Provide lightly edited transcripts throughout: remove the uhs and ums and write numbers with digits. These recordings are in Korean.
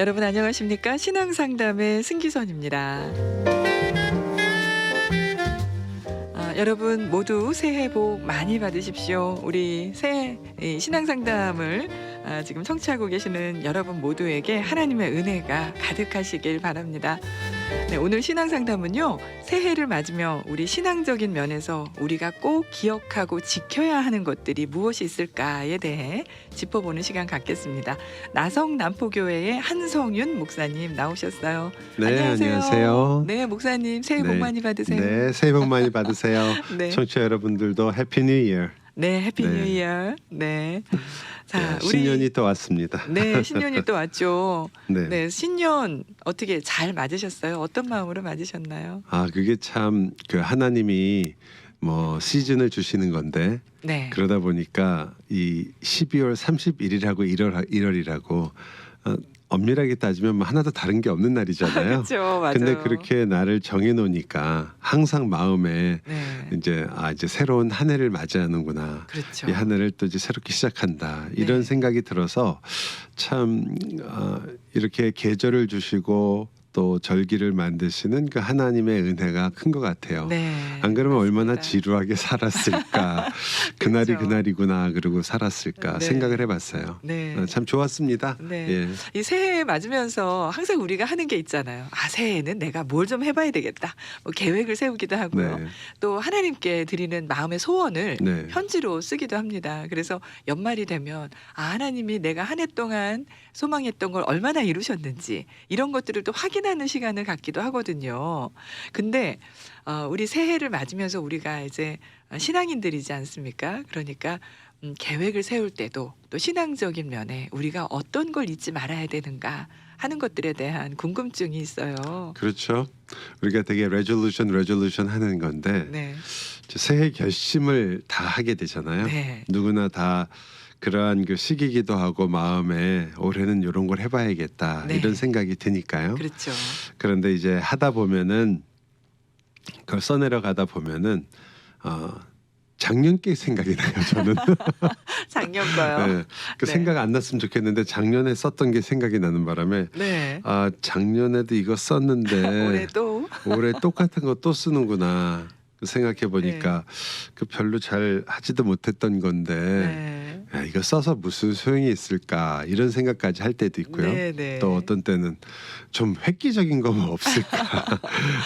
여러분 안녕하십니까? 신앙상담의 승기선입니다. 여러분 모두 새해 복 많이 받으십시오. 우리 새해 신앙상담을 지금 청취하고 계시는 여러분 모두에게 하나님의 은혜가 가득하시길 바랍니다. 네, 오늘 신앙상담은요. 새해를 맞으며 우리 신앙적인 면에서 우리가 꼭 기억하고 지켜야 하는 것들이 무엇이 있을까에 대해 짚어보는 시간 갖겠습니다. 나성 남포교회의 한성윤 목사님 나오셨어요. 네, 안녕하세요. 네, 목사님 새해 복 네. 많이 받으세요. 네, 새해 복 많이 받으세요. 네. 청취자 여러분들도 해피 뉴 이어. 네, 해피 네. 뉴 이어. 네. 자, 우리 신년이 또 왔습니다. 네, 신년이 또 왔죠. 네. 네, 신년 어떻게 잘 맞으셨어요? 어떤 마음으로 맞으셨나요? 아, 그게 참 그 하나님이 뭐 시즌을 주시는 건데 네. 그러다 보니까 이 12월 31일하고 1월이라고 엄밀하게 따지면 뭐 하나도 다른 게 없는 날이잖아요. 그렇죠, 맞아요. 근데 그렇게 날을 정해 놓으니까 항상 마음에 네, 이제 새로운 한 해를 맞이하는구나. 그렇죠. 이 한 해를 또 이제 새롭게 시작한다. 이런 네. 생각이 들어서 참 이렇게 계절을 주시고 또 절기를 만드시는 그 하나님의 은혜가 큰 것 같아요. 네, 안 그러면 얼마나 맞습니다. 지루하게 살았을까. 그날이 그렇죠. 그날이구나 그러고 살았을까 네. 생각을 해봤어요. 네. 참 좋았습니다. 네. 예. 이 새해 맞으면서 항상 우리가 하는 게 있잖아요. 아, 새해에는 내가 뭘 좀 해봐야 되겠다. 뭐 계획을 세우기도 하고요. 네. 또 하나님께 드리는 마음의 소원을 네. 편지로 쓰기도 합니다. 그래서 연말이 되면 아, 하나님이 내가 한 해 동안 소망했던 걸 얼마나 이루셨는지 이런 것들을 또 확인하는 시간을 갖기도 하거든요. 근데 우리 새해를 맞으면서 우리가 이제 신앙인들이지 않습니까? 그러니까 계획을 세울 때도 또 신앙적인 면에 우리가 어떤 걸 잊지 말아야 되는가 하는 것들에 대한 궁금증이 있어요. 그렇죠. 우리가 되게 레졸루션 하는 건데 네. 새해 결심을 다 하게 되잖아요. 네. 누구나 다 그러한 그 시기기도 하고 마음에 올해는 이런 걸 해봐야겠다 네. 이런 생각이 드니까요. 그렇죠. 그런데 이제 하다 보면은 그걸 써내려 가다 보면은 작년 게 생각이 나요. 저는 작년 거요. 네, 그 네. 생각 안 났으면 좋겠는데 작년에 썼던 게 생각이 나는 바람에 네. 작년에도 이거 썼는데 올해도 올해 똑같은 거 또 쓰는구나. 생각해 보니까 그 별로 잘 하지도 못했던 건데 네. 야, 이거 써서 무슨 소용이 있을까 이런 생각까지 할 때도 있고요. 네, 네. 또 어떤 때는 좀 획기적인 거 뭐 없을까.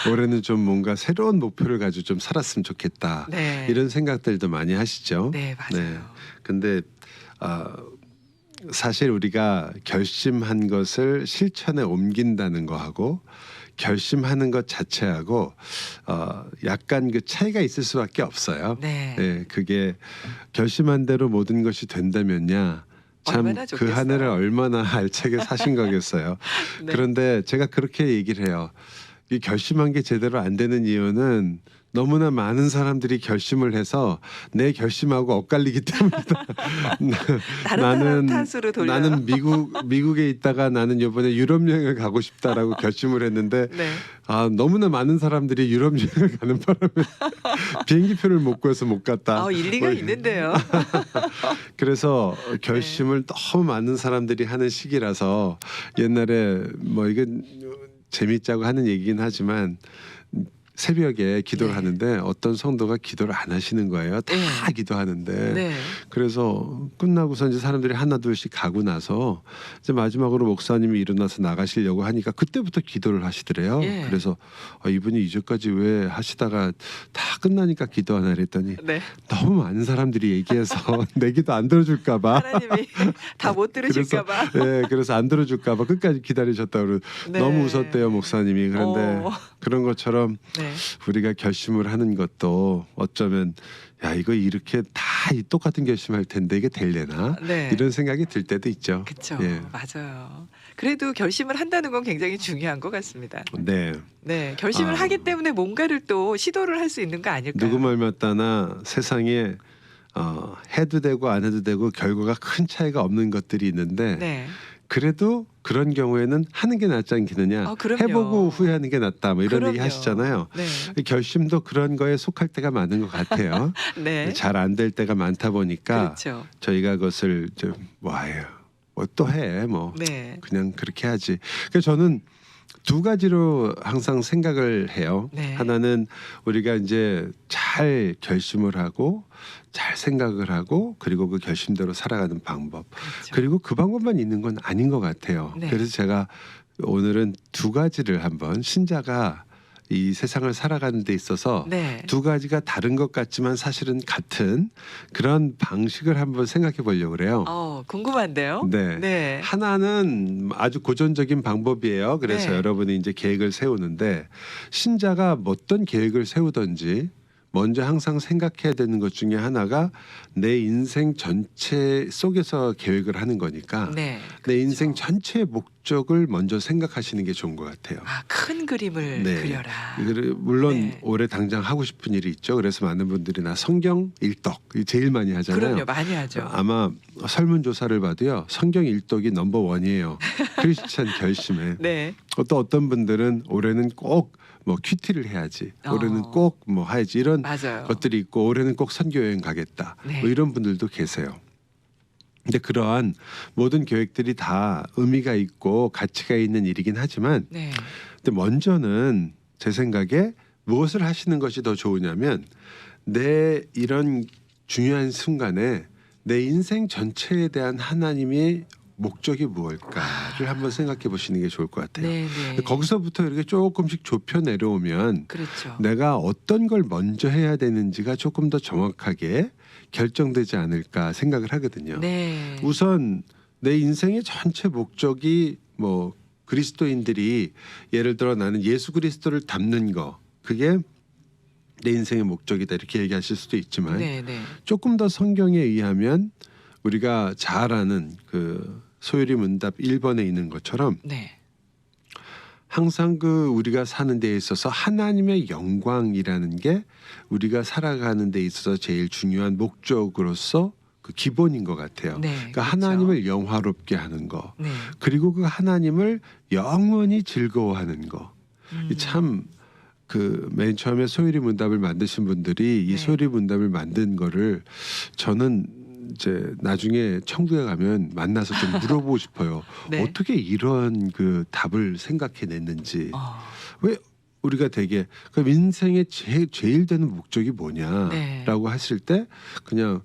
올해는 좀 뭔가 새로운 목표를 가지고 좀 살았으면 좋겠다. 네. 이런 생각들도 많이 하시죠. 네, 맞아요. 근데 사실 우리가 결심한 것을 실천에 옮긴다는 거하고 결심하는 것 자체하고 약간 그 차이가 있을 수밖에 없어요. 네. 네, 그게 결심한 대로 모든 것이 된다면야 참 얼마나 그 좋겠어요. 한 해를 얼마나 알차게 사신 거겠어요. 네. 그런데 제가 그렇게 얘기를 해요. 이 결심한 게 제대로 안 되는 이유는 너무나 많은 사람들이 결심을 해서 내 결심하고 엇갈리기 때문이다. 다른 사람 탓으로 돌려요. 나는 미국에 있다가 나는 이번에 유럽 여행을 가고 싶다라고 결심을 했는데 네. 너무나 많은 사람들이 유럽 여행을 가는 바람에 비행기표를 못 구해서 못 갔다. 일리가 뭐 있는데요. 그래서 결심을 너무 많은 사람들이 하는 시기라서 옛날에 뭐 이건 재밌자고 하는 얘기긴 하지만 새벽에 기도를 네. 하는데 어떤 성도가 기도를 안 하시는 거예요. 다 네. 기도하는데 네. 그래서 끝나고서 이제 사람들이 하나 둘씩 가고 나서 이제 마지막으로 목사님이 일어나서 나가시려고 하니까 그때부터 기도를 하시더래요. 예. 그래서 이분이 이제까지 왜 하시다가 다 끝나니까 기도하나 그랬더니 네. 너무 많은 사람들이 얘기해서 내 기도 안 들어줄까 봐. 하나님이 다 못 들으실까 봐. 그래서 안 들어줄까 봐 끝까지 기다리셨다고 네. 너무 웃었대요 목사님이. 그런데 그런 것처럼 네. 우리가 결심을 하는 것도 어쩌면 야 이거 이렇게 다 이 똑같은 결심할 텐데 이게 될래나 네. 이런 생각이 들 때도 있죠. 그렇죠. 예. 맞아요. 그래도 결심을 한다는 건 굉장히 중요한 것 같습니다. 네. 네, 결심을 하기 때문에 뭔가를 또 시도를 할 수 있는 거 아닐까요? 누구 말 맞다나 세상에 해도 되고 안 해도 되고 결과가 큰 차이가 없는 것들이 있는데 네. 그래도 그런 경우에는 하는 게 낫지 않겠느냐. 그럼요. 해보고 후회하는 게 낫다. 뭐 이런 얘기 그럼요. 하시잖아요. 네. 결심도 그런 거에 속할 때가 많은 것 같아요. 네. 잘 안 될 때가 많다 보니까 그렇죠. 저희가 그것을 좀 와요. 뭐 또 해. 뭐 네. 그냥 그렇게 하지. 그래서 저는 두 가지로 항상 생각을 해요. 네. 하나는 우리가 이제 잘 결심을 하고 잘 생각을 하고 그리고 그 결심대로 살아가는 방법. 그렇죠. 그리고 그 방법만 있는 건 아닌 것 같아요. 네. 그래서 제가 오늘은 두 가지를 한번 신자가 이 세상을 살아가는 데 있어서 네. 두 가지가 다른 것 같지만 사실은 같은 그런 방식을 한번 생각해 보려고 그래요. 궁금한데요. 네. 네. 하나는 아주 고전적인 방법이에요. 그래서 네. 여러분이 이제 계획을 세우는데 신자가 어떤 계획을 세우든지 먼저 항상 생각해야 되는 것 중에 하나가 내 인생 전체 속에서 계획을 하는 거니까 네. 내 인생 그렇죠. 전체의 목적을 먼저 생각하시는 게 좋은 것 같아요. 큰 그림을 네. 그려라. 물론 네. 올해 당장 하고 싶은 일이 있죠. 그래서 많은 분들이 나 성경 일독 제일 많이 하잖아요. 그럼요, 많이 하죠. 아마 설문조사를 봐도요. 성경 일독이 넘버 원이에요. 크리스찬 결심에. 네. 또 어떤 분들은 올해는 꼭 뭐 큐티를 해야지. 올해는 꼭 뭐 해야지. 이런 맞아요. 것들이 있고 올해는 꼭 선교 여행 가겠다. 네. 뭐 이런 분들도 계세요. 근데 그러한 모든 계획들이 다 의미가 있고 가치가 있는 일이긴 하지만 네. 근데 먼저는 제 생각에 무엇을 하시는 것이 더 좋으냐면 내 이런 중요한 순간에 내 인생 전체에 대한 하나님의 목적이 무엇일까를 한번 생각해 보시는 게 좋을 것 같아요. 네, 네. 거기서부터 이렇게 조금씩 좁혀 내려오면 그렇죠. 내가 어떤 걸 먼저 해야 되는지가 조금 더 정확하게 결정되지 않을까 생각을 하거든요. 네. 우선 내 인생의 전체 목적이 뭐 그리스도인들이 예를 들어 나는 예수 그리스도를 닮는 거 그게 내 인생의 목적이다 이렇게 얘기하실 수도 있지만 네, 네. 조금 더 성경에 의하면 우리가 잘 아는 그 소율이 문답 1번에 있는 것처럼 네. 항상 그 우리가 사는 데 있어서 하나님의 영광이라는 게 우리가 살아가는 데 있어서 제일 중요한 목적으로서 그 기본인 것 같아요. 네. 그러니까 그렇죠. 하나님을 영화롭게 하는 거 네. 그리고 그 하나님을 영원히 즐거워하는 거. 참 그 맨 처음에 소율이 문답을 만드신 분들이 이 네. 소율이 문답을 만든 거를 저는 이제 나중에 천국에 가면 만나서 좀 물어보고 싶어요. 네. 어떻게 이런 그 답을 생각해냈는지. 어, 왜 우리가 되게 그럼 인생의 제일 되는 목적이 뭐냐라고 네. 했을 때 그냥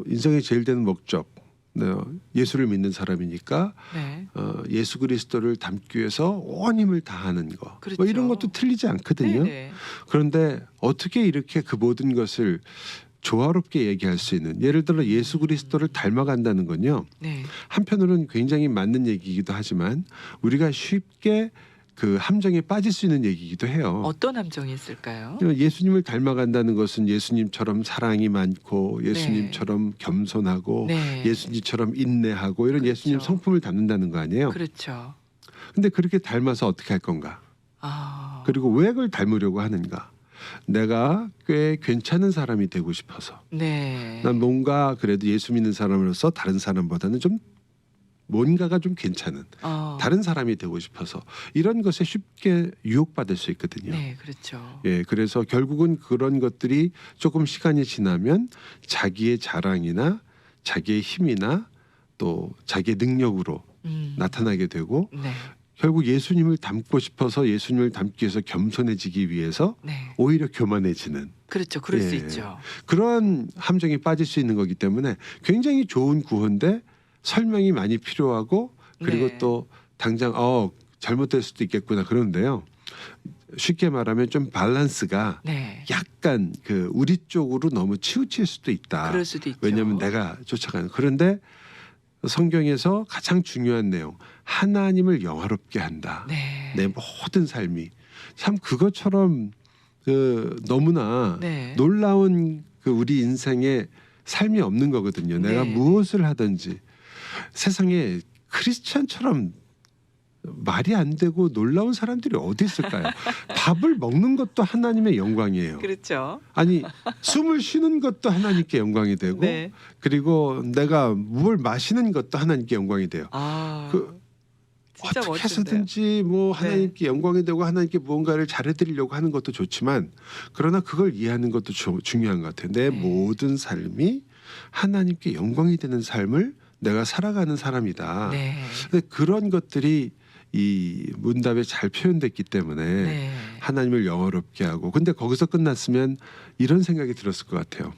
인생의 제일 되는 목적 예수를 믿는 사람이니까 네. 예수 그리스도를 닮기 위해서 온 힘을 다하는 거. 그렇죠. 뭐 이런 것도 틀리지 않거든요. 네, 네. 그런데 어떻게 이렇게 그 모든 것을 조화롭게 얘기할 수 있는 예를 들어 예수 그리스도를 닮아간다는 건요. 네. 한편으로는 굉장히 맞는 얘기이기도 하지만 우리가 쉽게 그 함정에 빠질 수 있는 얘기이기도 해요. 어떤 함정이 있을까요? 예수님을 닮아간다는 것은 예수님처럼 사랑이 많고 예수님처럼 겸손하고 네. 예수님처럼 인내하고 이런 그렇죠. 예수님 성품을 담는다는 거 아니에요. 그렇죠. 근데 그렇게 닮아서 어떻게 할 건가? 그리고 왜 그걸 닮으려고 하는가? 내가 꽤 괜찮은 사람이 되고 싶어서. 네. 난 뭔가 그래도 예수 믿는 사람으로서 다른 사람보다는 좀 뭔가가 좀 괜찮은 다른 사람이 되고 싶어서 이런 것에 쉽게 유혹받을 수 있거든요. 네, 그렇죠. 예, 그래서 결국은 그런 것들이 조금 시간이 지나면 자기의 자랑이나 자기의 힘이나 또 자기의 능력으로 나타나게 되고 네. 결국 예수님을 닮고 싶어서 예수님을 닮기 위해서 겸손해지기 위해서 네. 오히려 교만해지는 그렇죠. 그럴 수 예. 있죠. 그러한 함정에 빠질 수 있는 거기 때문에 굉장히 좋은 구호인데 설명이 많이 필요하고 그리고 네. 또 당장 잘못될 수도 있겠구나 그런데요. 쉽게 말하면 좀 밸런스가 네. 약간 그 우리 쪽으로 너무 치우칠 수도 있다. 그럴 수도 있죠. 왜냐하면 내가 쫓아가는 그런데 성경에서 가장 중요한 내용 하나님을 영화롭게 한다. 네. 내 모든 삶이 참 그것처럼 그 너무나 네. 놀라운 그 우리 인생의 삶이 없는 거거든요. 내가 네. 무엇을 하든지 세상에 크리스찬처럼 말이 안 되고 놀라운 사람들이 어디 있을까요? 밥을 먹는 것도 하나님의 영광이에요. 그렇죠. 아니 숨을 쉬는 것도 하나님께 영광이 되고 네. 그리고 내가 물 마시는 것도 하나님께 영광이 돼요. 그 진짜 어떻게 멋진데요. 해서든지 뭐 하나님께 영광이 되고 하나님께 무언가를 잘해드리려고 하는 것도 좋지만 그러나 그걸 이해하는 것도 중요한 것 같아요. 내 네. 모든 삶이 하나님께 영광이 되는 삶을 내가 살아가는 사람이다. 네. 근데 그런 것들이 이 문답에 잘 표현됐기 때문에 네. 하나님을 영화롭게 하고, 근데 거기서 끝났으면 이런 생각이 들었을 것 같아요.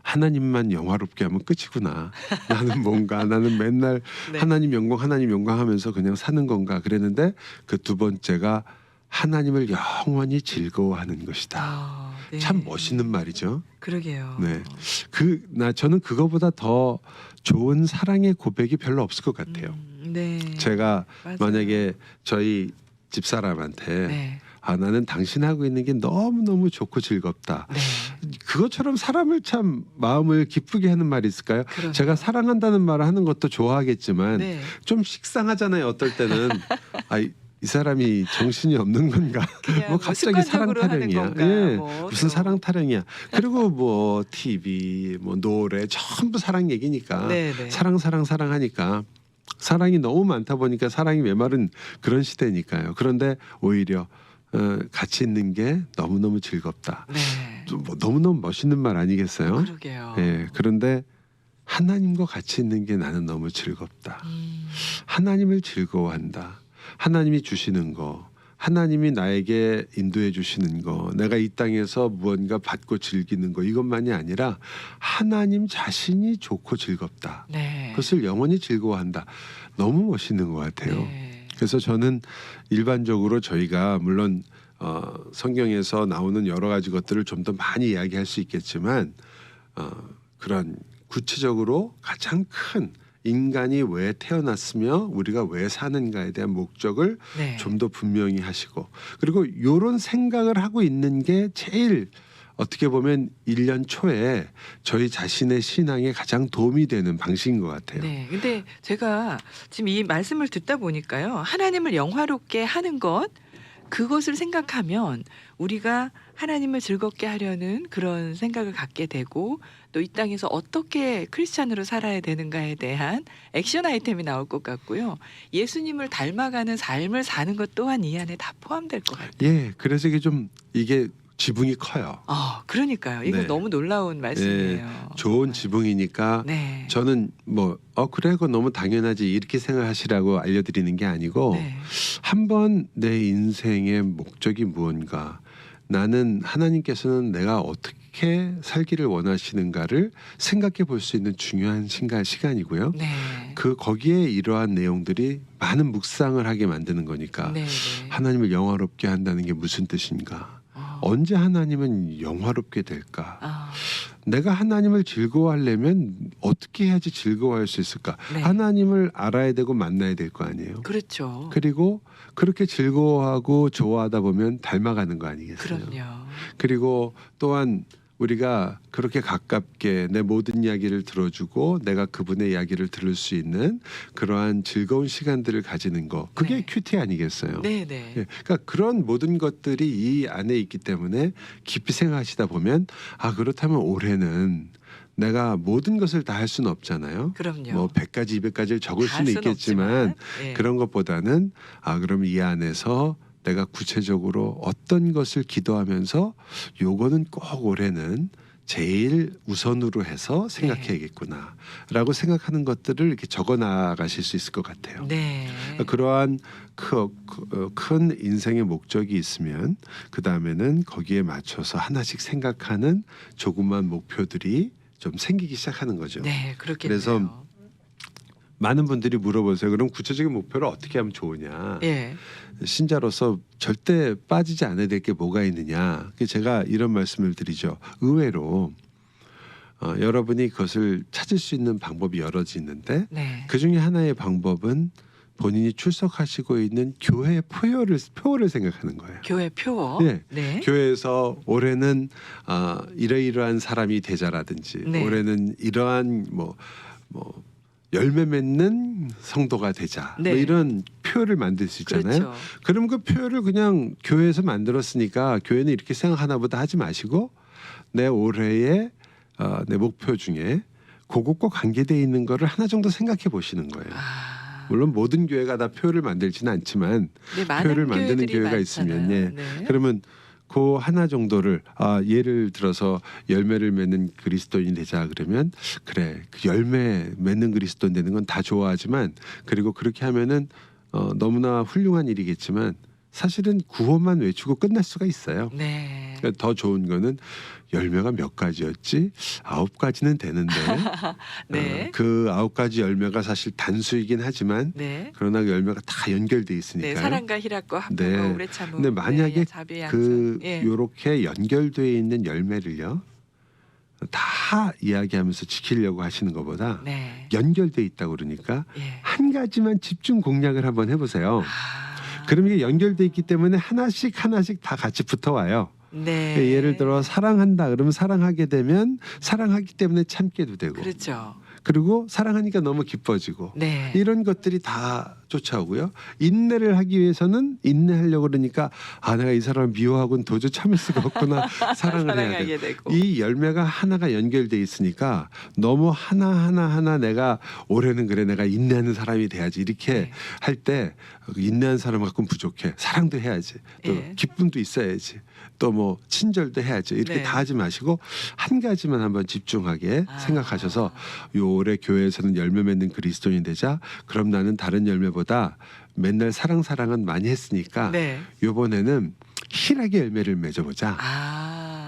하나님만 영화롭게 하면 끝이구나. 나는 맨날 네. 하나님 영광 하면서 그냥 사는 건가 그랬는데, 그 두 번째가 하나님을 영원히 즐거워하는 것이다. 네. 참 멋있는 말이죠. 그러게요. 네. 저는 그거보다 더 좋은 사랑의 고백이 별로 없을 것 같아요. 네. 제가 맞아요. 만약에 저희 집사람한테 네. 나는 당신하고 있는 게 너무너무 좋고 즐겁다. 네. 그것처럼 사람을 참 마음을 기쁘게 하는 말이 있을까요? 그러네요. 제가 사랑한다는 말을 하는 것도 좋아하겠지만 네. 좀 식상하잖아요. 어떨 때는 이 사람이 정신이 없는 건가? 그냥 뭐 갑자기 사랑 습관적으로 하는 타령이야. 건가? 예. 뭐 무슨 또. 사랑 타령이야. 그리고 뭐 TV, 뭐 노래 전부 사랑 얘기니까. 네네. 사랑 하니까 사랑이 너무 많다 보니까 사랑이 메마른 그런 시대니까요. 그런데 오히려 같이 있는 게 너무너무 즐겁다. 네. 뭐 너무너무 멋있는 말 아니겠어요? 그러게요. 예. 그런데 하나님과 같이 있는 게 나는 너무 즐겁다. 하나님을 즐거워한다. 하나님이 주시는 거, 하나님이 나에게 인도해 주시는 거, 내가 이 땅에서 무언가 받고 즐기는 거, 이것만이 아니라 하나님 자신이 좋고 즐겁다. 네. 그것을 영원히 즐거워한다. 너무 멋있는 것 같아요. 네. 그래서 저는 일반적으로 저희가 물론 성경에서 나오는 여러 가지 것들을 좀 더 많이 이야기할 수 있겠지만 그런 구체적으로 가장 큰 인간이 왜 태어났으며 우리가 왜 사는가에 대한 목적을 네. 좀 더 분명히 하시고, 그리고 이런 생각을 하고 있는 게 제일 어떻게 보면 1년 초에 저희 자신의 신앙에 가장 도움이 되는 방식인 것 같아요. 네. 근데 제가 지금 이 말씀을 듣다 보니까요. 하나님을 영화롭게 하는 것, 그것을 생각하면 우리가 하나님을 즐겁게 하려는 그런 생각을 갖게 되고, 또 이 땅에서 어떻게 크리스찬으로 살아야 되는가에 대한 액션 아이템이 나올 것 같고요. 예수님을 닮아가는 삶을 사는 것 또한 이 안에 다 포함될 것 같아요. 예, 그래서 이게 지붕이 커요. 그러니까요. 이거 네. 너무 놀라운 말씀이에요. 좋은 지붕이니까 네. 저는 그래, 그거 너무 당연하지 이렇게 생각하시라고 알려드리는 게 아니고, 네. 한번 내 인생의 목적이 무언가, 나는 하나님께서는 내가 어떻게 살기를 원하시는가를 생각해 볼 수 있는 중요한 시간이고요. 네. 거기에 이러한 내용들이 많은 묵상을 하게 만드는 거니까 네. 하나님을 영화롭게 한다는 게 무슨 뜻인가? 어. 언제 하나님은 영화롭게 될까? 아, 내가 하나님을 즐거워하려면 어떻게 해야지 즐거워할 수 있을까? 네. 하나님을 알아야 되고 만나야 될 거 아니에요. 그렇죠. 그리고 그렇게 즐거워하고 좋아하다 보면 닮아가는 거 아니겠어요? 그럼요. 그리고 또한 우리가 그렇게 가깝게 내 모든 이야기를 들어주고 내가 그분의 이야기를 들을 수 있는 그러한 즐거운 시간들을 가지는 거, 그게 네. 큐티 아니겠어요? 네네. 예, 그러니까 그런 모든 것들이 이 안에 있기 때문에 깊이 생각하시다 보면 그렇다면 올해는 내가 모든 것을 다 할 수는 없잖아요. 그럼요. 뭐 100가지 200가지를 적을 다 할 수는 수는 있겠지만 없지만, 예. 그런 것보다는 그럼 이 안에서 내가 구체적으로 어떤 것을 기도하면서 요거는 꼭 올해는 제일 우선으로 해서 생각해야겠구나라고 생각하는 것들을 이렇게 적어 나가실 수 있을 것 같아요. 네. 그러한 큰 인생의 목적이 있으면 그 다음에는 거기에 맞춰서 하나씩 생각하는 조그만 목표들이 좀 생기기 시작하는 거죠. 네, 그렇겠네요. 그래서 많은 분들이 물어보세요. 그럼 구체적인 목표를 어떻게 하면 좋으냐? 예. 신자로서 절대 빠지지 않아야 될 게 뭐가 있느냐? 제가 이런 말씀을 드리죠. 의외로 여러분이 그것을 찾을 수 있는 방법이 여러 가지 있는데 네. 그 중에 하나의 방법은 본인이 출석하시고 있는 교회 표어를 생각하는 거예요. 교회 표. 네. 네. 교회에서 올해는 이러이러한 사람이 되자라든지 네. 올해는 이러한 뭐 열매 맺는 성도가 되자, 네. 뭐 이런 표를 만들 수 있잖아요. 그렇죠. 그럼 그 표를 그냥 교회에서 만들었으니까 교회는 이렇게 생각하나 보다 하지 마시고 내 올해의 내 목표 중에 그것과 관계되어 있는 거를 하나 정도 생각해 보시는 거예요. 물론 모든 교회가 다 표를 만들지는 않지만 네, 많은 표를 만드는 교회들이 교회가 많잖아요. 있으면 네. 그러면 그 하나 정도를 예를 들어서 열매를 맺는 그리스도인이 되자 그러면 그래 그 열매 맺는 그리스도인 되는 건 다 좋아하지만 그리고 그렇게 하면은 너무나 훌륭한 일이겠지만 사실은 구원만 외치고 끝날 수가 있어요. 네. 그러니까 더 좋은 거는 열매가 몇 가지였지? 9가지는 되는데 네. 그 9가지 열매가 사실 단수이긴 하지만 네. 그러나 그 열매가 다 연결돼 네, 있으니까요. 사랑과 희락과 화평과 네. 오래 참음. 근데 만약에 자비의 그 양성. 예. 요렇게 연결돼 있는 열매를요 다 이야기하면서 지키려고 하시는 것보다 네. 연결돼 있다고 그러니까 예. 한 가지만 집중 공략을 한번 해보세요. 아. 그럼 이게 연결돼 있기 때문에 하나씩 다 같이 붙어와요. 네. 그러니까 예를 들어 사랑한다 그러면 사랑하게 되면 사랑하기 때문에 참게도 되고 그렇죠. 그리고 사랑하니까 너무 기뻐지고 네. 이런 것들이 다 쫓아오고요. 인내를 하기 위해서는 인내하려고 그러니까 내가 이 사람을 미워하고는 도저히 참을 수가 없구나. 사랑을 해야 돼. 사랑하게 되고. 이 열매가 하나가 연결돼 있으니까 너무 하나 내가 올해는 그래 내가 인내하는 사람이 돼야지 이렇게 네. 할 때 인내하는 사람 갖고는 부족해. 사랑도 해야지. 또 예. 기쁨도 있어야지. 또 뭐 친절도 해야지. 이렇게 네. 다 하지 마시고 한 가지만 한번 집중하게 생각하셔서 요 올해 교회에서는 열매 맺는 그리스도인이 되자. 그럼 나는 다른 열매보다 맨날 사랑은 많이 했으니까 네. 요번에는 희락의 열매를 맺어보자.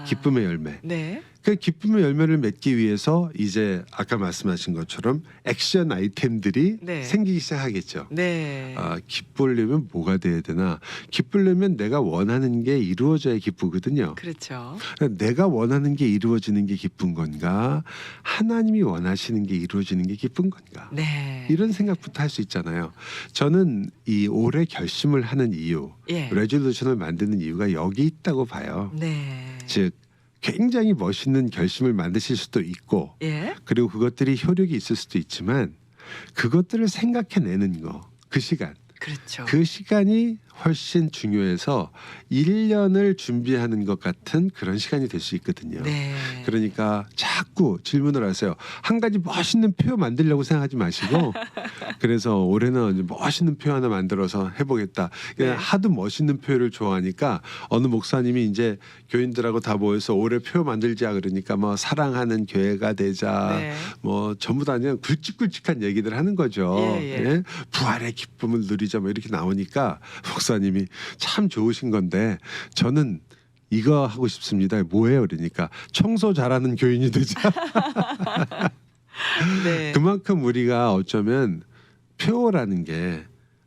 기쁨의 열매. 네. 그 기쁨의 열매를 맺기 위해서 이제 아까 말씀하신 것처럼 액션 아이템들이 네. 생기기 시작하겠죠. 네. 기쁘려면 뭐가 돼야 되나? 기쁘려면 내가 원하는 게 이루어져야 기쁘거든요. 그렇죠. 내가 원하는 게 이루어지는 게 기쁜 건가? 하나님이 원하시는 게 이루어지는 게 기쁜 건가? 네. 이런 생각부터 할 수 있잖아요. 저는 이 올해 결심을 하는 이유, 예. 레졸루션을 만드는 이유가 여기 있다고 봐요. 네. 즉 굉장히 멋있는 결심을 만드실 수도 있고 예. 그리고 그것들이 효력이 있을 수도 있지만 그것들을 생각해내는 거, 그 시간, 그렇죠. 그 시간이 훨씬 중요해서 1년을 준비하는 것 같은 그런 시간이 될 수 있거든요. 네. 그러니까 자꾸 질문을 하세요. 한 가지 멋있는 표 만들려고 생각하지 마시고 그래서 올해는 이제 멋있는 표 하나 만들어서 해보겠다. 그냥 네. 하도 멋있는 표를 좋아하니까 어느 목사님이 이제 교인들하고 다 모여서 올해 표 만들자 그러니까 뭐 사랑하는 교회가 되자 네. 뭐 전부 다 그냥 굵직굵직한 얘기들 하는 거죠. 예, 예. 부활의 기쁨을 누리자 뭐 이렇게 나오니까 목사님이 참 좋으신 건데 저는 이거 하고 싶습니다. 뭐예요? 그러니까 청소 잘하는 교인이 되자. 네. 그만큼 우리가 어쩌면 표라는 게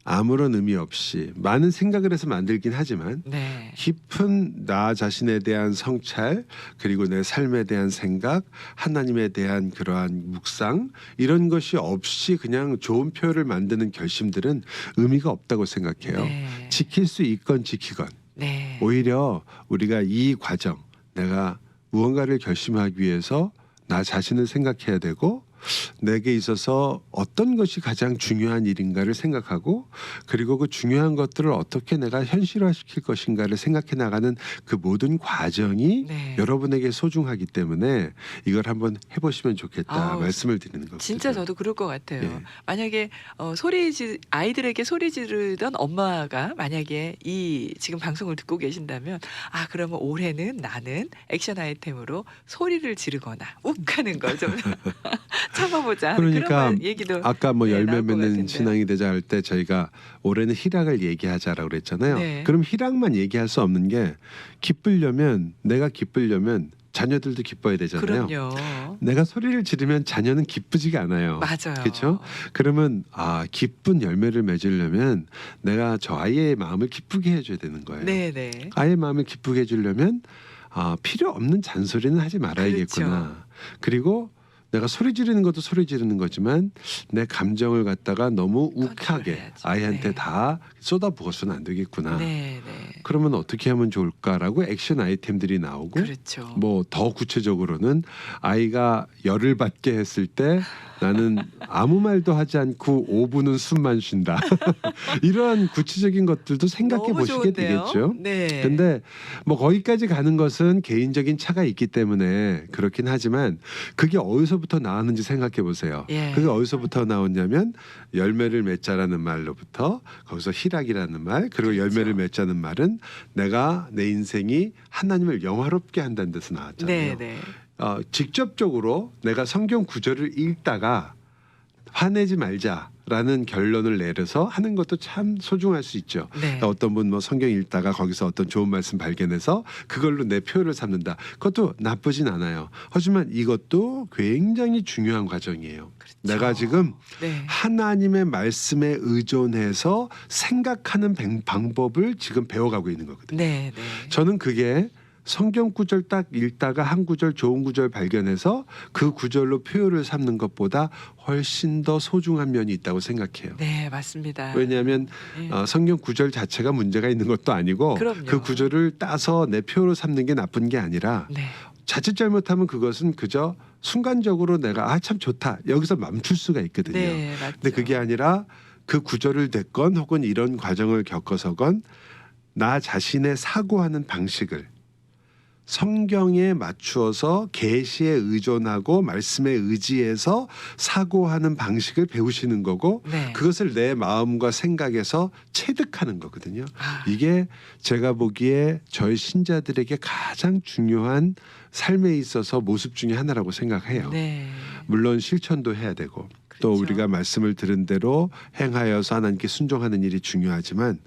아무런 의미 없이 많은 생각을 해서 만들긴 하지만 네. 깊은 나 자신에 대한 성찰 그리고 내 삶에 대한 생각 하나님에 대한 그러한 묵상 이런 것이 없이 그냥 좋은 표를 만드는 결심들은 의미가 없다고 생각해요. 네. 지킬 수 있건 지키건 네. 오히려 우리가 이 과정 내가 무언가를 결심하기 위해서 나 자신을 생각해야 되고 내게 있어서 어떤 것이 가장 중요한 일인가를 생각하고 그리고 그 중요한 것들을 어떻게 내가 현실화시킬 것인가를 생각해 나가는 그 모든 과정이 네. 여러분에게 소중하기 때문에 이걸 한번 해보시면 좋겠다 아우, 말씀을 드리는 겁니다. 진짜 저도 그럴 것 같아요. 예. 만약에 아이들에게 소리 지르던 엄마가 만약에 이 지금 방송을 듣고 계신다면 그러면 올해는 나는 액션 아이템으로 소리를 지르거나 욱하는 걸 좀 참아보자. 그러니까 그런 얘기도 아까 뭐 네, 열매 나올 것 맺는 같은데요. 신앙이 되자 할 때 저희가 올해는 희락을 얘기하자라고 그랬잖아요. 네. 그럼 희락만 얘기할 수 없는 게 내가 기쁘려면 자녀들도 기뻐야 되잖아요. 그럼요. 내가 소리를 지르면 자녀는 기쁘지가 않아요. 맞아요. 그렇죠? 그러면 기쁜 열매를 맺으려면 내가 저 아이의 마음을 기쁘게 해줘야 되는 거예요. 네네. 아이의 마음을 기쁘게 해주려면 필요 없는 잔소리는 하지 말아야겠구나. 그렇죠. 그리고 내가 소리 지르는 것도 소리 지르는 거지만 내 감정을 갖다가 너무 욱하게 컨트롤해야지. 아이한테 네. 다 쏟아부어서는 안 되겠구나. 네네. 그러면 어떻게 하면 좋을까라고 액션 아이템들이 나오고 그렇죠. 뭐 더 구체적으로는 아이가 열을 받게 했을 때 나는 아무 말도 하지 않고 5분은 숨만 쉰다. 이러한 구체적인 것들도 생각해 너무 보시게 좋은데요? 되겠죠. 네. 근데 뭐 거기까지 가는 것은 개인적인 차가 있기 때문에 그렇긴 하지만 그게 어디서부터 나왔는지 생각해 보세요. 예. 그게 어디서부터 나왔냐면 열매를 맺자라는 말로부터 거기서 희락이라는 말 그리고 그렇죠. 열매를 맺자는 말은 구절은 내가 내 인생이 하나님을 영화롭게 한다는 데서 나왔잖아요. 네. 직접적으로 내가 성경 구절을 읽다가 화내지 말자라는 결론을 내려서 하는 것도 참 소중할 수 있죠. 네. 어떤 분 뭐 성경 읽다가 거기서 어떤 좋은 말씀 발견해서 그걸로 내 표를 삼는다. 그것도 나쁘진 않아요. 하지만 이것도 굉장히 중요한 과정이에요. 그렇죠. 내가 지금 네. 하나님의 말씀에 의존해서 생각하는 방법을 지금 배워가고 있는 거거든요. 네. 저는 그게 성경 구절 딱 읽다가 한 구절 좋은 구절 발견해서 그 구절로 표현을 삼는 것보다 훨씬 더 소중한 면이 있다고 생각해요. 네, 맞습니다. 왜냐하면 네. 성경 구절 자체가 문제가 있는 것도 아니고 그럼요. 그 구절을 따서 내 표로 삼는 게 나쁜 게 아니라 네. 자칫 잘못하면 그것은 그저 순간적으로 내가 참 좋다 여기서 멈출 수가 있거든요. 네, 맞죠. 근데 그게 아니라 그 구절을 듣건 혹은 이런 과정을 겪어서건 나 자신의 사고하는 방식을 성경에 맞추어서 계시에 의존하고 말씀에 의지해서 사고하는 방식을 배우시는 거고 네. 그것을 내 마음과 생각에서 체득하는 거거든요. 아, 이게 제가 보기에 저희 신자들에게 가장 중요한 삶에 있어서 모습 중에 하나라고 생각해요. 네. 물론 실천도 해야 되고 또 그렇죠. 우리가 말씀을 들은 대로 행하여서 하나님께 순종하는 일이 중요하지만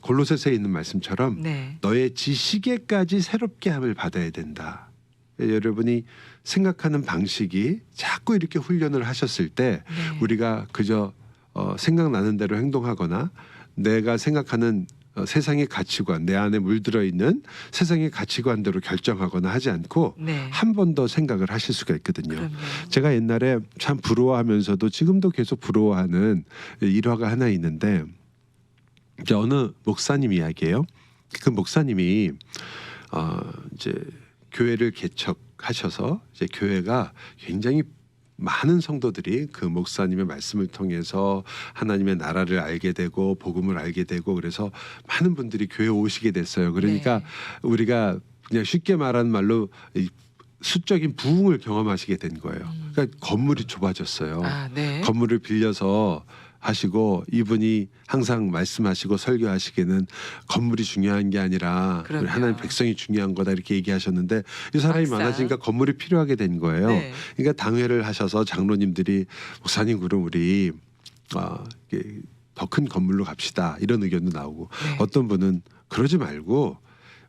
골로새서에 있는 말씀처럼 네. 너의 지식에까지 새롭게 함을 받아야 된다. 여러분이 생각하는 방식이 자꾸 이렇게 훈련을 하셨을 때 네. 우리가 그저 생각나는 대로 행동하거나 내가 생각하는 세상의 가치관, 내 안에 물들어 있는 세상의 가치관대로 결정하거나 하지 않고 네. 한 번 더 생각을 하실 수가 있거든요. 그럼요. 제가 옛날에 참 부러워하면서도 지금도 계속 부러워하는 일화가 하나 있는데 이제 어느 목사님 이야기예요. 그 목사님이 이제 교회를 개척하셔서 이제 교회가 굉장히 많은 성도들이 그 목사님의 말씀을 통해서 하나님의 나라를 알게 되고 복음을 알게 되고 그래서 많은 분들이 교회에 오시게 됐어요. 그러니까 네. 우리가 그냥 쉽게 말하는 말로 이 수적인 부흥을 경험하시게 된 거예요. 그러니까 건물이 좁아졌어요. 아, 네. 건물을 빌려서 하시고 이분이 항상 말씀하시고 설교하시기에는 건물이 중요한 게 아니라 그럼요. 우리 하나님 백성이 중요한 거다 이렇게 얘기하셨는데 이 사람이 막상. 많아지니까 건물이 필요하게 된 거예요. 네. 그러니까 당회를 하셔서 장로님들이 목사님 그럼 우리 더 큰 건물로 갑시다 이런 의견도 나오고 네. 어떤 분은 그러지 말고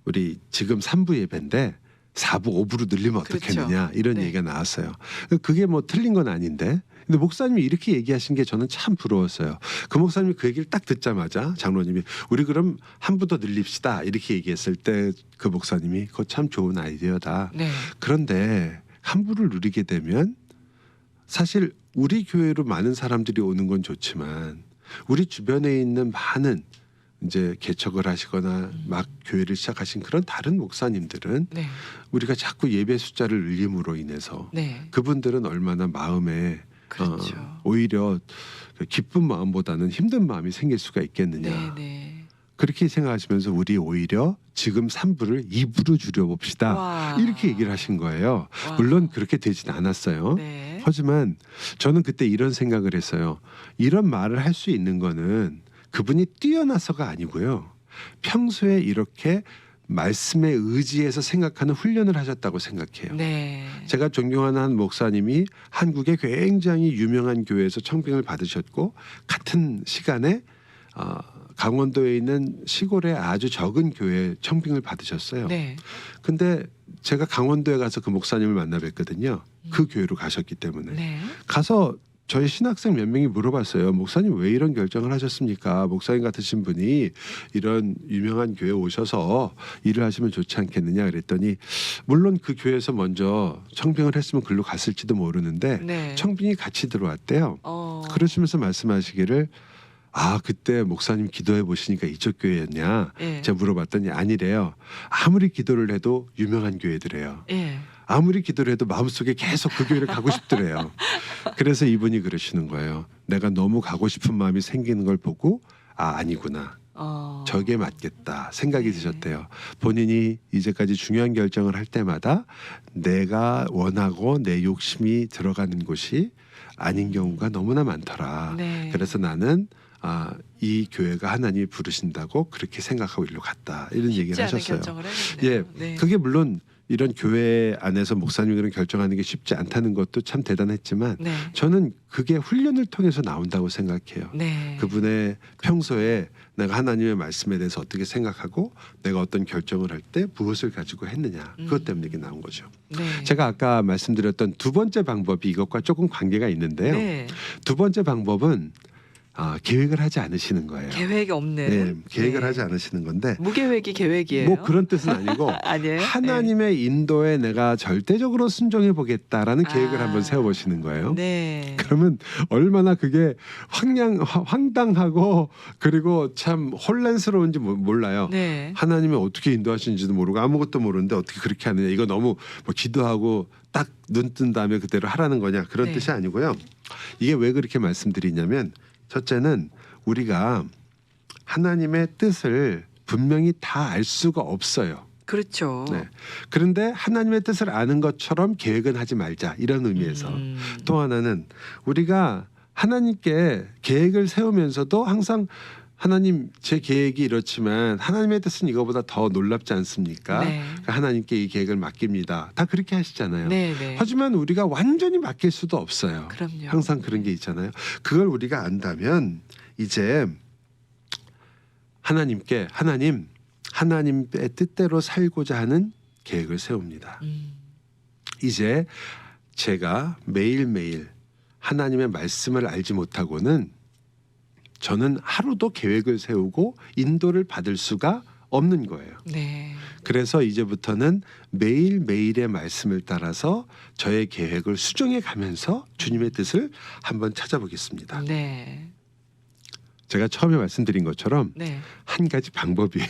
우리 지금 3부 예배인데 4부 5부로 늘리면 그렇죠. 어떻겠느냐 이런 네. 얘기가 나왔어요. 그게 뭐 틀린 건 아닌데 근데 목사님이 이렇게 얘기하신 게 저는 참 부러웠어요. 그 목사님이 그 얘기를 딱 듣자마자 장로님이 우리 그럼 한 부 더 늘립시다 이렇게 얘기했을 때 그 목사님이 그거 참 좋은 아이디어다. 네. 그런데 한 부를 누리게 되면 사실 우리 교회로 많은 사람들이 오는 건 좋지만 우리 주변에 있는 많은 이제 개척을 하시거나 막 교회를 시작하신 그런 다른 목사님들은 네. 우리가 자꾸 예배 숫자를 늘림으로 인해서 네. 그분들은 얼마나 마음에 그렇죠. 오히려 기쁜 마음보다는 힘든 마음이 생길 수가 있겠느냐. 네. 그렇게 생각하시면서 우리 오히려 지금 3부를 2부로 줄여봅시다. 와. 이렇게 얘기를 하신 거예요. 와. 물론 그렇게 되진 않았어요. 네. 하지만 저는 그때 이런 생각을 했어요. 이런 말을 할 수 있는 거는 그분이 뛰어나서가 아니고요. 평소에 이렇게 말씀에 의지해서 생각하는 훈련을 하셨다고 생각해요. 네. 제가 존경하는 한 목사님이 한국의 굉장히 유명한 교회에서 청빙을 받으셨고 같은 시간에 강원도에 있는 시골의 아주 적은 교회에 청빙을 받으셨어요. 네. 근데 제가 강원도에 가서 그 목사님을 만나 뵀거든요. 그 교회로 가셨기 때문에. 네. 가서 저희 신학생 몇 명이 물어봤어요. 목사님 왜 이런 결정을 하셨습니까? 목사님 같으신 분이 이런 유명한 교회에 오셔서 일을 하시면 좋지 않겠느냐 그랬더니 물론 그 교회에서 먼저 청빙을 했으면 글로 갔을지도 모르는데 네. 청빙이 같이 들어왔대요. 그러시면서 말씀하시기를 그때 목사님 기도해 보시니까 이쪽 교회였냐? 예. 제가 물어봤더니 아니래요. 아무리 기도를 해도 유명한 교회들이에요. 예. 아무리 기도를 해도 마음속에 계속 그 교회를 가고 싶더래요. 그래서 이분이 그러시는 거예요. 내가 너무 가고 싶은 마음이 생기는 걸 보고 아니구나. 저게 맞겠다 생각이 네. 드셨대요. 본인이 이제까지 중요한 결정을 할 때마다 내가 원하고 내 욕심이 들어가는 곳이 아닌 경우가 너무나 많더라. 네. 그래서 나는 이 교회가 하나님이 부르신다고 그렇게 생각하고 일로 갔다 이런 얘기를 쉽지 않은 하셨어요. 결정을 하셨네요. 예, 네. 그게 물론 이런 교회 안에서 목사님들은 결정하는 게 쉽지 않다는 것도 참 대단했지만 네. 저는 그게 훈련을 통해서 나온다고 생각해요. 네. 그분의 평소에 내가 하나님의 말씀에 대해서 어떻게 생각하고 내가 어떤 결정을 할 때 무엇을 가지고 했느냐 그것 때문에 이게 나온 거죠. 네. 제가 아까 말씀드렸던 두 번째 방법이 이것과 조금 관계가 있는데요. 네. 두 번째 방법은 계획을 하지 않으시는 거예요. 계획이 없는. 네, 계획을 네. 하지 않으시는 건데 무계획이 계획이에요. 뭐 그런 뜻은 아니고 아니에요. 하나님의 인도에 내가 절대적으로 순종해 보겠다라는 계획을 한번 세워보시는 거예요. 네. 그러면 얼마나 그게 황당하고 그리고 참 혼란스러운지 몰라요. 네. 하나님이 어떻게 인도하시는지도 모르고 아무것도 모르는데 어떻게 그렇게 하느냐. 이거 너무 뭐 기도하고 딱 눈 뜬 다음에 그대로 하라는 거냐. 그런 네. 뜻이 아니고요. 이게 왜 그렇게 말씀드리냐면 첫째는 우리가 하나님의 뜻을 분명히 다 알 수가 없어요. 그렇죠. 네. 그런데 하나님의 뜻을 아는 것처럼 계획은 하지 말자 이런 의미에서 또 하나는 우리가 하나님께 계획을 세우면서도 항상 하나님 제 계획이 이렇지만 하나님의 뜻은 이거보다 더 놀랍지 않습니까? 네. 그러니까 하나님께 이 계획을 맡깁니다. 다 그렇게 하시잖아요. 네, 네. 하지만 우리가 완전히 맡길 수도 없어요. 그럼요. 항상 그런 게 있잖아요. 그걸 우리가 안다면 이제 하나님께 하나님의 뜻대로 살고자 하는 계획을 세웁니다. 이제 제가 매일매일 하나님의 말씀을 알지 못하고는 저는 하루도 계획을 세우고 인도를 받을 수가 없는 거예요. 네. 그래서 이제부터는 매일매일의 말씀을 따라서 저의 계획을 수정해 가면서 주님의 뜻을 한번 찾아보겠습니다. 네. 제가 처음에 말씀드린 것처럼 네. 한 가지 방법이에요.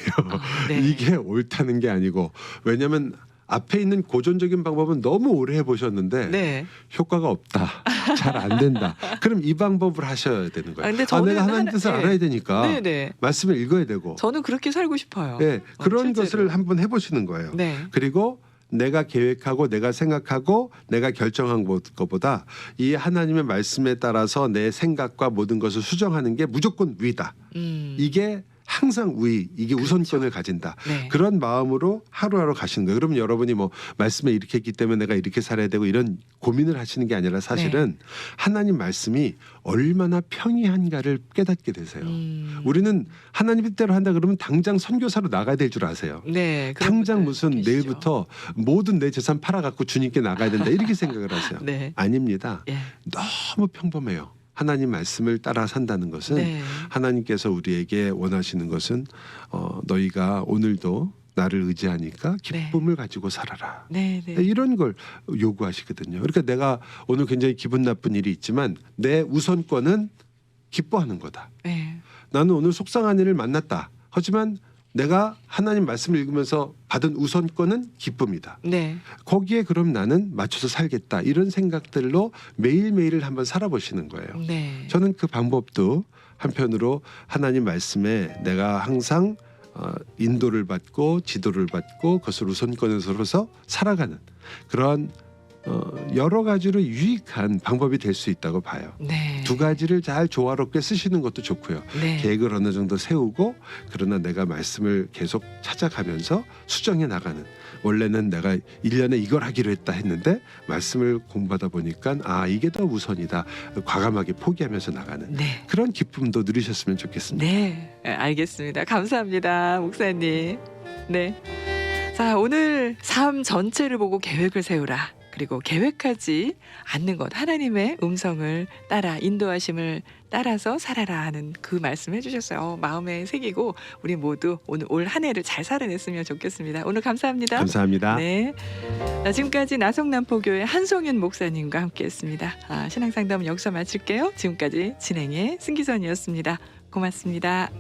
네. 이게 옳다는 게 아니고 왜냐하면 앞에 있는 고전적인 방법은 너무 오래 해보셨는데 네. 효과가 없다. 잘 안 된다. 그럼 이 방법을 하셔야 되는 거예요. 근데 저는 내가 하나님 뜻을 네. 알아야 되니까 네, 네. 말씀을 읽어야 되고 저는 그렇게 살고 싶어요. 네, 그런 실제로. 것을 한번 해보시는 거예요. 네. 그리고 내가 계획하고 내가 생각하고 내가 결정한 것보다 이 하나님의 말씀에 따라서 내 생각과 모든 것을 수정하는 게 무조건 위다. 이게 항상 이게 우선권을 가진다. 네. 그런 마음으로 하루하루 가시는 거예요. 그러면 여러분이 뭐 말씀에 이렇게 했기 때문에 내가 이렇게 살아야 되고 이런 고민을 하시는 게 아니라 사실은 하나님 말씀이 얼마나 평이한가를 깨닫게 되세요. 우리는 하나님 뜻대로 한다 그러면 당장 선교사로 나가야 될 줄 아세요. 네. 그런 당장 분들 무슨 계시죠. 내일부터 모든 내 재산 팔아갖고 주님께 나가야 된다 이렇게 생각을 하세요. 네. 아닙니다. 예. 너무 평범해요. 하나님 말씀을 따라 산다는 것은 네. 하나님께서 우리에게 원하시는 것은 너희가 오늘도 나를 의지하니까 기쁨을 가지고 살아라. 네, 네. 이런 걸 요구하시거든요. 그러니까 내가 오늘 굉장히 기분 나쁜 일이 있지만 내 우선권은 기뻐하는 거다. 네. 나는 오늘 속상한 일을 만났다. 하지만 내가 하나님 말씀을 읽으면서 받은 우선권은 기쁨이다. 네. 거기에 그럼 나는 맞춰서 살겠다. 이런 생각들로 매일매일을 한번 살아보시는 거예요. 네. 저는 그 방법도 한편으로 하나님 말씀에 내가 항상 인도를 받고 지도를 받고 그것을 우선권으로 서로서 살아가는 그런 여러 가지로 유익한 방법이 될 수 있다고 봐요. 네. 두 가지를 잘 조화롭게 쓰시는 것도 좋고요. 네. 계획을 어느 정도 세우고 그러나 내가 말씀을 계속 찾아가면서 수정해 나가는 원래는 내가 1년에 이걸 하기로 했는데 말씀을 공부하다 보니까 이게 더 우선이다. 과감하게 포기하면서 나가는 네. 그런 기쁨도 누리셨으면 좋겠습니다. 네. 알겠습니다. 감사합니다. 목사님. 네. 자, 오늘 삶 전체를 보고 계획을 세우라. 그리고 계획하지 않는 것, 하나님의 음성을 따라 인도하심을 따라서 살아라 하는 그 말씀 해주셨어요. 마음에 새기고 우리 모두 오늘 올 한 해를 잘 살아냈으면 좋겠습니다. 오늘 감사합니다. 감사합니다. 네. 지금까지 나성남포교회 한송윤 목사님과 함께했습니다. 신앙상담은 여기서 마칠게요. 지금까지 진행의 승기선이었습니다. 고맙습니다.